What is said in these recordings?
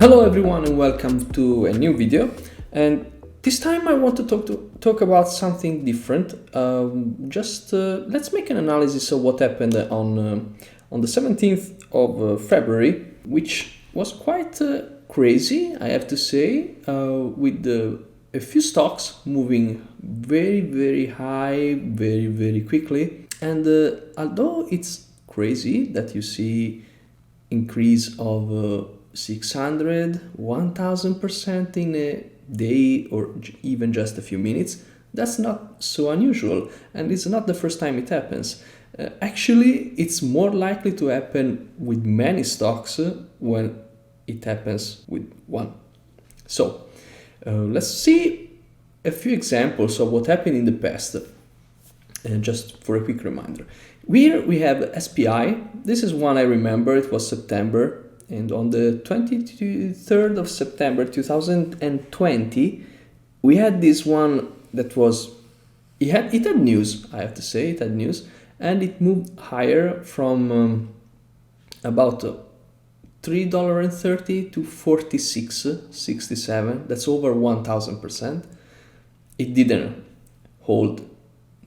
Hello everyone and welcome to a new video, and this time I want to talk about something different. Let's make an analysis of what happened on the 17th of February, which was quite crazy, I have to say, with a few stocks moving very high very quickly. And although it's crazy that you see increase of 600, 1000% in a day or even just a few minutes, that's not so unusual, and it's not the first time it happens. Actually, it's more likely to happen with many stocks when it happens with one. So let's see a few examples of what happened in the past. Just for a quick reminder, here we have SPI. This is one I remember. It was September, and on the 23rd of September 2020 we had this one that was it had news. I have to say, it had news, and it moved higher from about $3.30 to 46.67. That's over 1000%. It didn't hold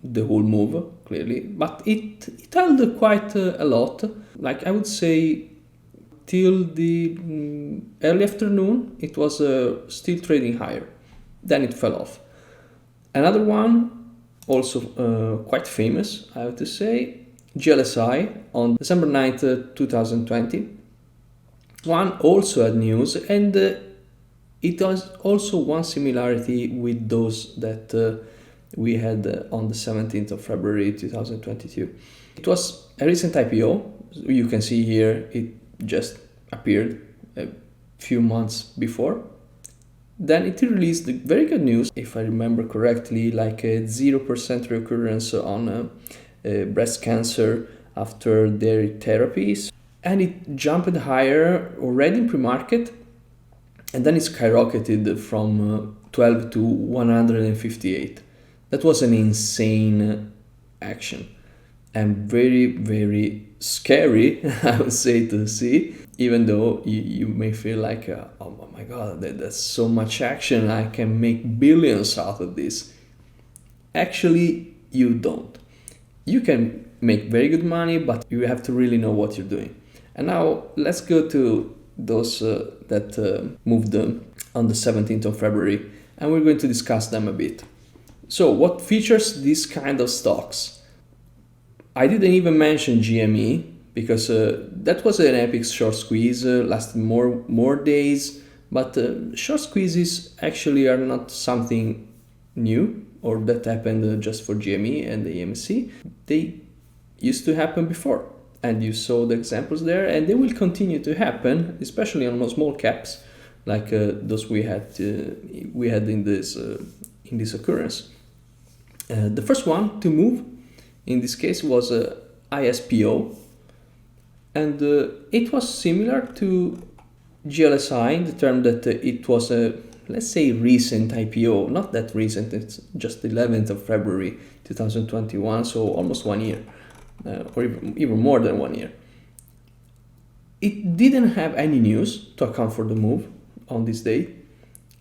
the whole move, clearly, but it held quite a lot. Like, I would say till the early afternoon it was still trading higher. Then it fell off. Another one, also quite famous, I have to say, GLSI on December 9th 2020. One also had news, and it has also one similarity with those that we had on the 17th of February 2022. It was a recent IPO. You can see here it just appeared a few months before. Then it released very good news, if I remember correctly, like a 0% recurrence on breast cancer after their therapies. And it jumped higher already in pre-market, and then it skyrocketed from 12 to 158. That was an insane action, and very scary, I would say, to see, even though you may feel like, oh my god, that's so much action, I can make billions out of this. Actually, you don't. You can make very good money, but you have to really know what you're doing. And now let's go to those that moved on the 17th of February, and we're going to discuss them a bit. So what features these kind of stocks? I didn't even mention GME because that was an epic short squeeze, lasted more days, but short squeezes actually are not something new or that happened just for GME and the EMC. They used to happen before, and you saw the examples there, and they will continue to happen, especially on small caps like those we had in this occurrence. The first one to move in this case was ISPO, and it was similar to GLSI in the term that it was a, let's say, recent IPO. Not that recent, it's just 11th of February 2021, so almost 1 year, or even more than 1 year. It didn't have any news to account for the move on this day.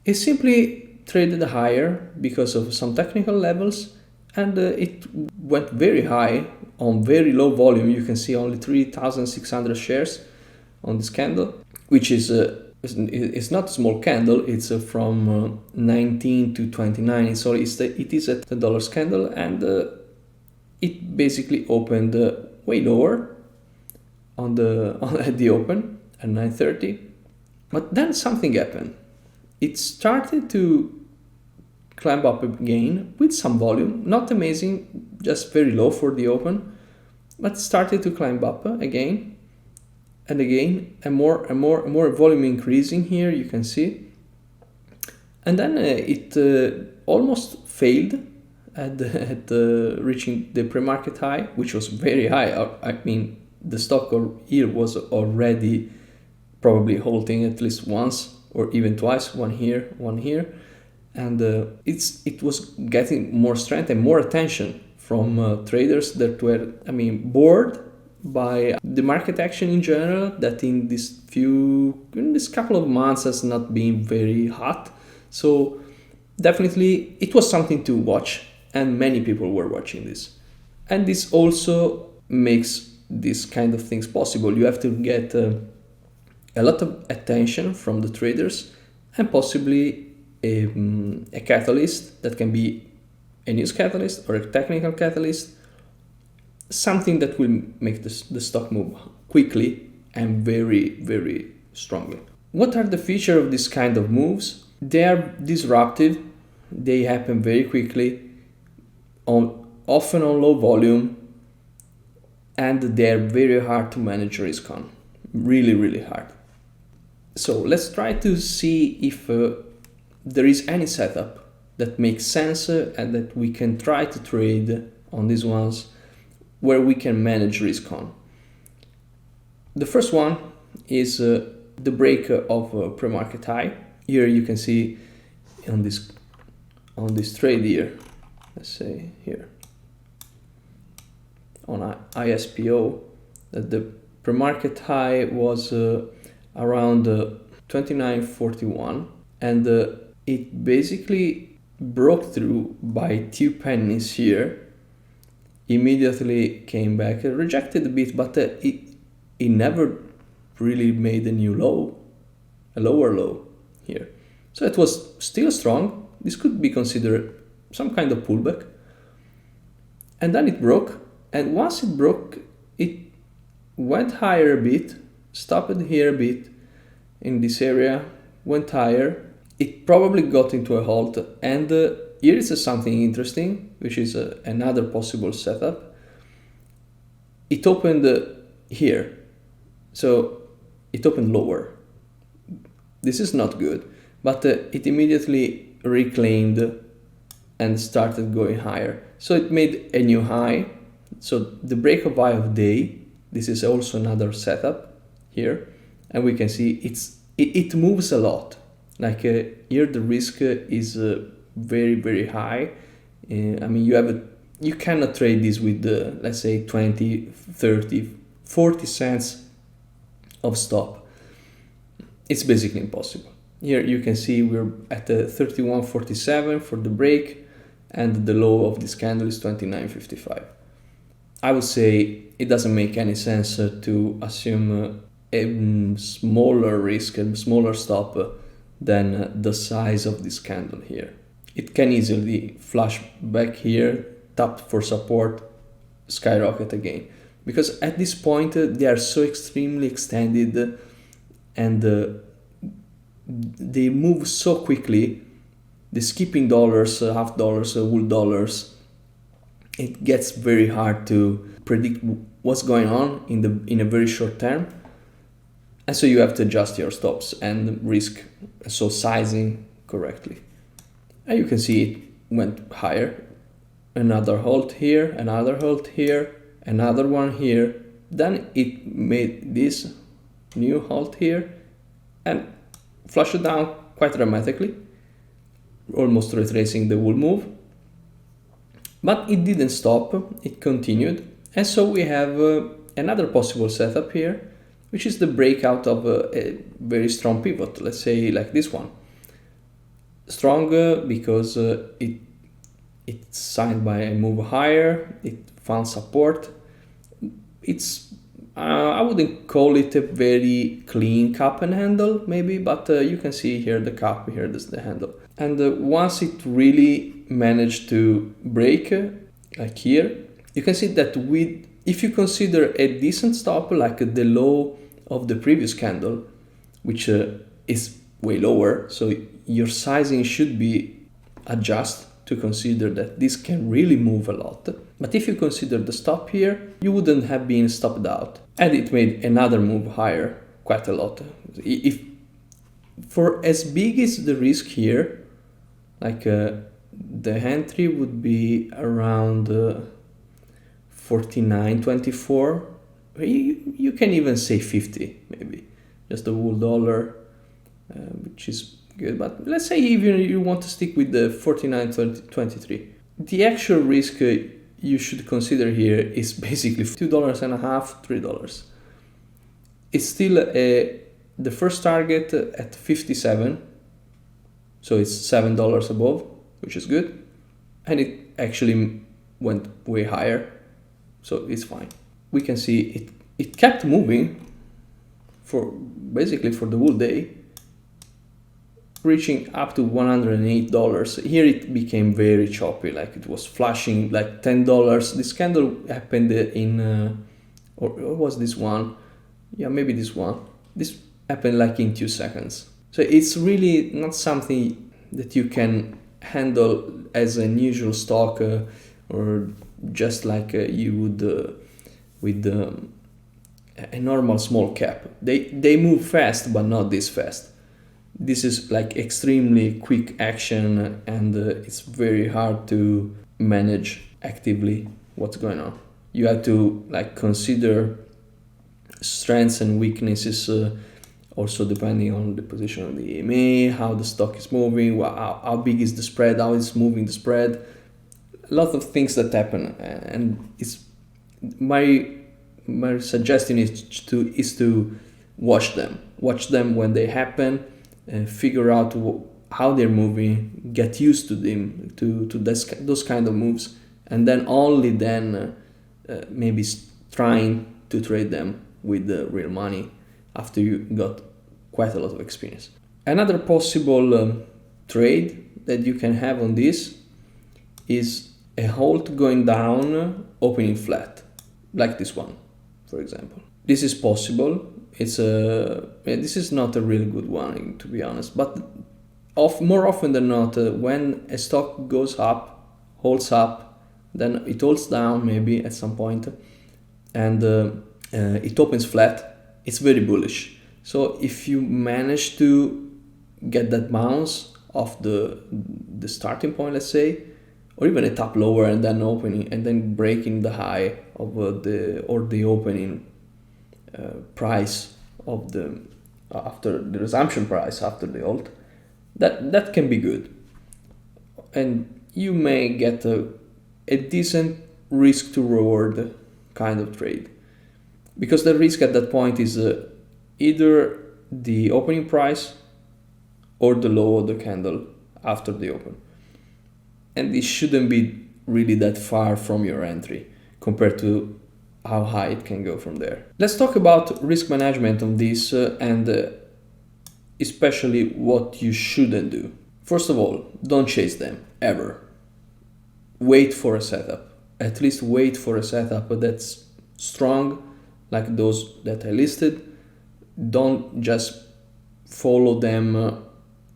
It simply traded higher because of some technical levels, and it went very high on very low volume. You can see only 3,600 shares on this candle, which is it's not a small candle. It's from 19 to 29. So it is a $10 candle, and it basically opened way lower at the open at 9:30. But then something happened. It started to climb up again with some volume, not amazing, just very low for the open, but started to climb up again and again, and more volume increasing here, you can see. And then it almost failed at reaching the pre-market high, which was very high. I mean, the stock here was already probably holding at least once or even twice, one here, and it was getting more strength and more attention from traders that were, bored by the market action in general, that in this couple of months has not been very hot. So definitely it was something to watch, and many people were watching this. And this also makes these kind of things possible. You have to get a lot of attention from the traders, and possibly a catalyst that can be a news catalyst or a technical catalyst, something that will make the stock move quickly and very, very strongly. What are the features of this kind of moves? They are disruptive, they happen very quickly, often on low volume, and they are very hard to manage risk on. Really, really hard. So let's try to see if there is any setup that makes sense and that we can try to trade on these ones where we can manage risk on. The first one is the break of a pre-market high. Here you can see on this trade here, let's say here on ISPO, that the pre-market high was around 29.41, and it basically broke through by 2 pennies here, immediately came back, rejected a bit, but it never really made a new low, a lower low here. So it was still strong. This could be considered some kind of pullback. And then it broke, and once it broke, it went higher a bit, stopped here a bit in this area, went higher. It probably got into a halt, and here is something interesting, which is another possible setup. It opened here, so it opened lower. This is not good, but it immediately reclaimed and started going higher. So it made a new high. So the break of high of day, this is also another setup here, and we can see it moves a lot. Like here the risk is very, very high. I mean, you cannot trade this with let's say 20, 30, 40 cents of stop. It's basically impossible. Here you can see we're at 31.47 for the break, and the low of this candle is 29.55. I would say it doesn't make any sense to assume a smaller risk, a smaller stop than the size of this candle here. It can easily flash back here, tap for support, skyrocket again. Because at this point they are so extremely extended, and they move so quickly. The skipping dollars, half dollars, whole dollars, it gets very hard to predict what's going on in a very short term. And so you have to adjust your stops and risk, so sizing correctly. And you can see it went higher. Another halt here, another halt here, another one here. Then it made this new halt here and flushed down quite dramatically, almost retracing the whole move. But it didn't stop, it continued. And so we have another possible setup here, which is the breakout of a very strong pivot, let's say like this one. Strong because it's signed by a move higher, it found support. It's I wouldn't call it a very clean cup and handle maybe, but you can see here the cup, here this the handle. And once it really managed to break, like here, you can see that if you consider a decent stop, like the low of the previous candle, which is way lower, so your sizing should be adjusted to consider that this can really move a lot. But if you consider the stop here, you wouldn't have been stopped out. And it made another move higher, quite a lot. If for as big as the risk here, like the entry would be around 49.24. You can even say 50 maybe, just the whole dollar, which is good. But let's say even you want to stick with the 49.23. The actual risk you should consider here is basically $2.50, $3. It's still the first target at 57, so it's $7 above, which is good, and it actually went way higher, so it's fine. We can see it kept moving for basically for the whole day, reaching up to $108. Here it became very choppy, like it was flashing like $10. This candle happened in, or was this one? Yeah, maybe this one. This happened like in 2 seconds. So it's really not something that you can handle as an usual stock or just like you would with a normal small cap. They move fast, but not this fast. This is like extremely quick action, and it's very hard to manage actively what's going on. You have to like consider strengths and weaknesses, also depending on the position of the EMA, how the stock is moving, how big is the spread, how it's moving the spread. A lot of things that happen, and it's my suggestion is to watch them when they happen, figure out how they're moving, get used to them, to those kind of moves, and then only then maybe trying to trade them with the real money after you got quite a lot of experience. Another possible trade that you can have on this is a halt going down, opening flat, like this one, for example. This is possible. This is not a really good one, to be honest, but more often than not, when a stock goes up, holds up, then it holds down maybe at some point, and it opens flat, it's very bullish. So if you manage to get that bounce off the starting point, let's say, or even a top lower and then opening and then breaking the high of the opening price of the after the resumption price after the halt, that can be good, and you may get a decent risk to reward kind of trade, because the risk at that point is either the opening price or the low of the candle after the open, and it shouldn't be really that far from your entry compared to how high it can go from there. Let's talk about risk management on this and especially what you shouldn't do. First of all, don't chase them ever. Wait for a setup. At least wait for a setup that's strong, like those that I listed. Don't just follow them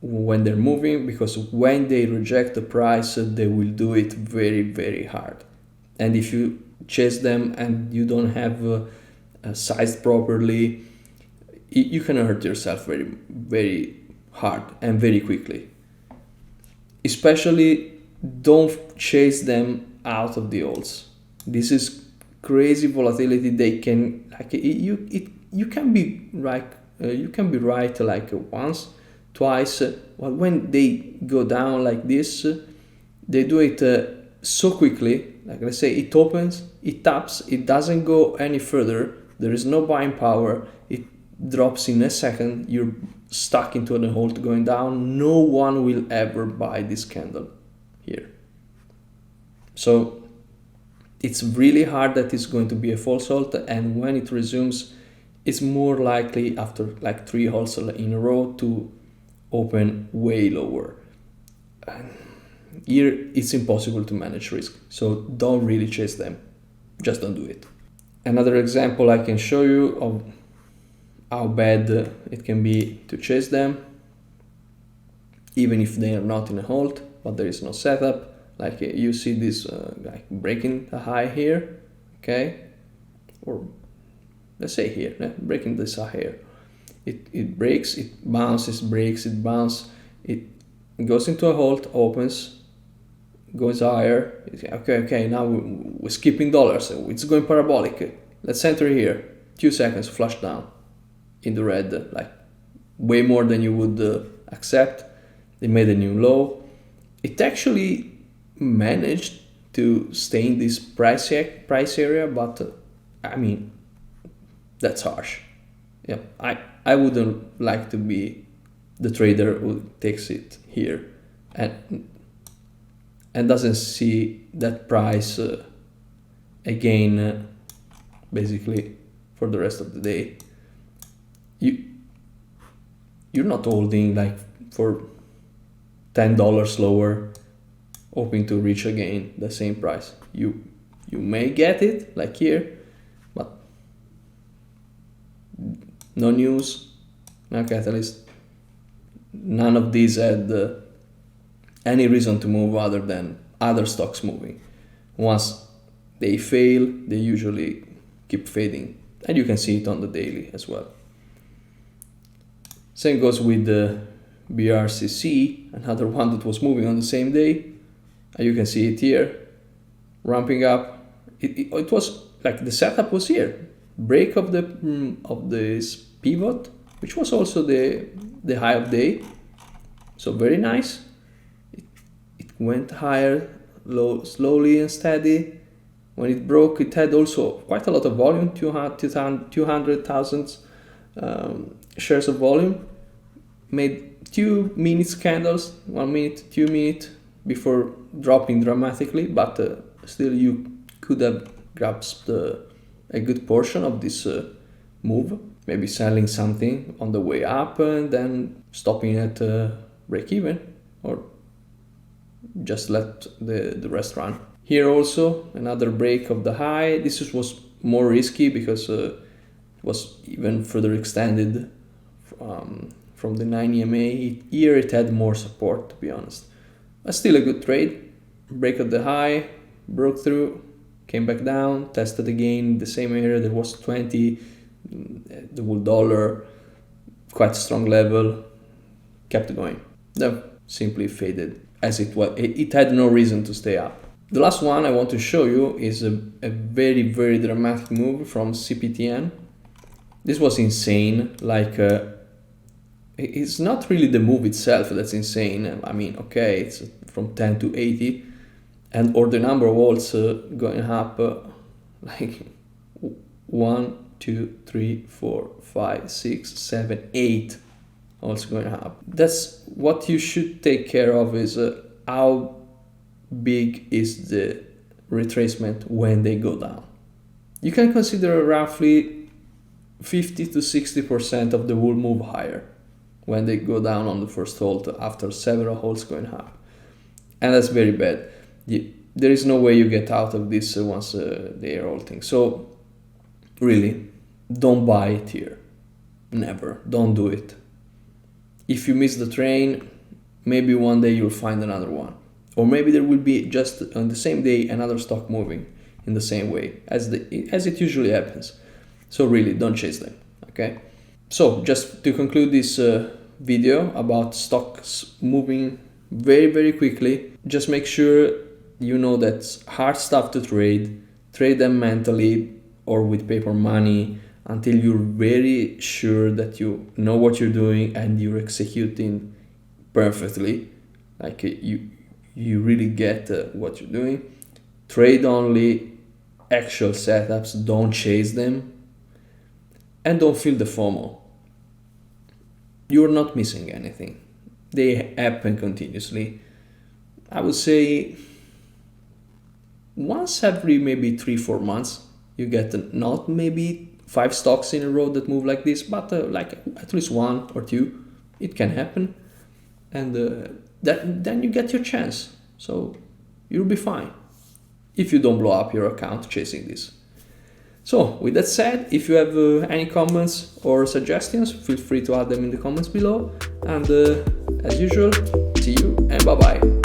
when they're moving, because when they reject the price, they will do it very, very hard. And if you chase them and you don't have sized properly, you can hurt yourself very, very hard and very quickly. Especially don't chase them out of the halts. This is crazy volatility. They can like you can be right. You can be right like once, twice. But when they go down like this, they do it so quickly. Like let's say it opens, it taps, it doesn't go any further. There is no buying power. It drops in a second. You're stuck into a halt going down. No one will ever buy this candle here. So it's really hard that it's going to be a false halt, and when it resumes, it's more likely after like 3 halts in a row to open way lower. Here it's impossible to manage risk, so don't really chase them. Just don't do it. Another example I can show you of how bad it can be to chase them, even if they are not in a halt, but there is no setup. Like you see this like breaking the high here, okay, or let's say here, breaking this high here. It breaks, it bounces, breaks, it bounces, it goes into a halt, opens, goes higher. Okay, now we're skipping dollars, so it's going parabolic. Let's enter here, 2 seconds, flush down in the red, like way more than you would accept. They made a new low. It actually managed to stay in this price area, but I mean, that's harsh. Yeah, I wouldn't like to be the trader who takes it here and doesn't see that price again basically for the rest of the day. You're not holding like for $10 lower, hoping to reach again the same price. You may get it like here, but no news, no catalyst. None of these had any reason to move other than other stocks moving. Once they fail, they usually keep fading, and you can see it on the daily as well. Same goes with the BRCC, another one that was moving on the same day. And you can see it here, ramping up. It was like the setup was here, break of this pivot, which was also the high of day. So very nice. It went higher, slowly and steady. When it broke, it had also quite a lot of volume, 200,000 shares of volume. Made 2 minute candles, 1 minute, 2 minutes before dropping dramatically, but still you could have grasped a good portion of this move, maybe selling something on the way up and then stopping at break even, or just let the rest run. Here also another break of the high. This was more risky because it was even further extended from the 9 EMA. Here it had more support, to be honest. But still a good trade. Break of the high, broke through, came back down, tested again the same area. There was 20, the whole dollar, quite strong level, kept going. Then simply faded as it was. It had no reason to stay up. The last one I want to show you is a very, very dramatic move from CPTN. This was insane, like it's not really the move itself that's insane. I mean, okay, it's from 10 to 80, and or the number of volts going up like 1, 2, 3, 4, 5, 6, 7, 8 volts going up. That's what you should take care of, is how big is the retracement when they go down. You can consider roughly 50 to 60% of the whole move higher when they go down on the first hold after several holds going up. And that's very bad. There is no way you get out of this once they are halting. So really, don't buy it here. Never. Don't do it. If you miss the train, maybe one day you'll find another one. Or maybe there will be just on the same day another stock moving in the same way as it usually happens. So really, don't chase them, okay? So just to conclude this video about stocks moving very, very quickly, just make sure you know that's hard stuff to trade. Trade them mentally or with paper money until you're very sure that you know what you're doing and you're executing perfectly. Like you really get what you're doing. Trade only actual setups, don't chase them, and don't feel the FOMO. You're not missing anything. They happen continuously. I would say once every maybe 3-4 months you get not maybe 5 stocks in a row that move like this, but like at least 1 or 2. It can happen, and then you get your chance. So you'll be fine if you don't blow up your account chasing this. So with that said, if you have any comments or suggestions, feel free to add them in the comments below. And as usual, see you and bye bye.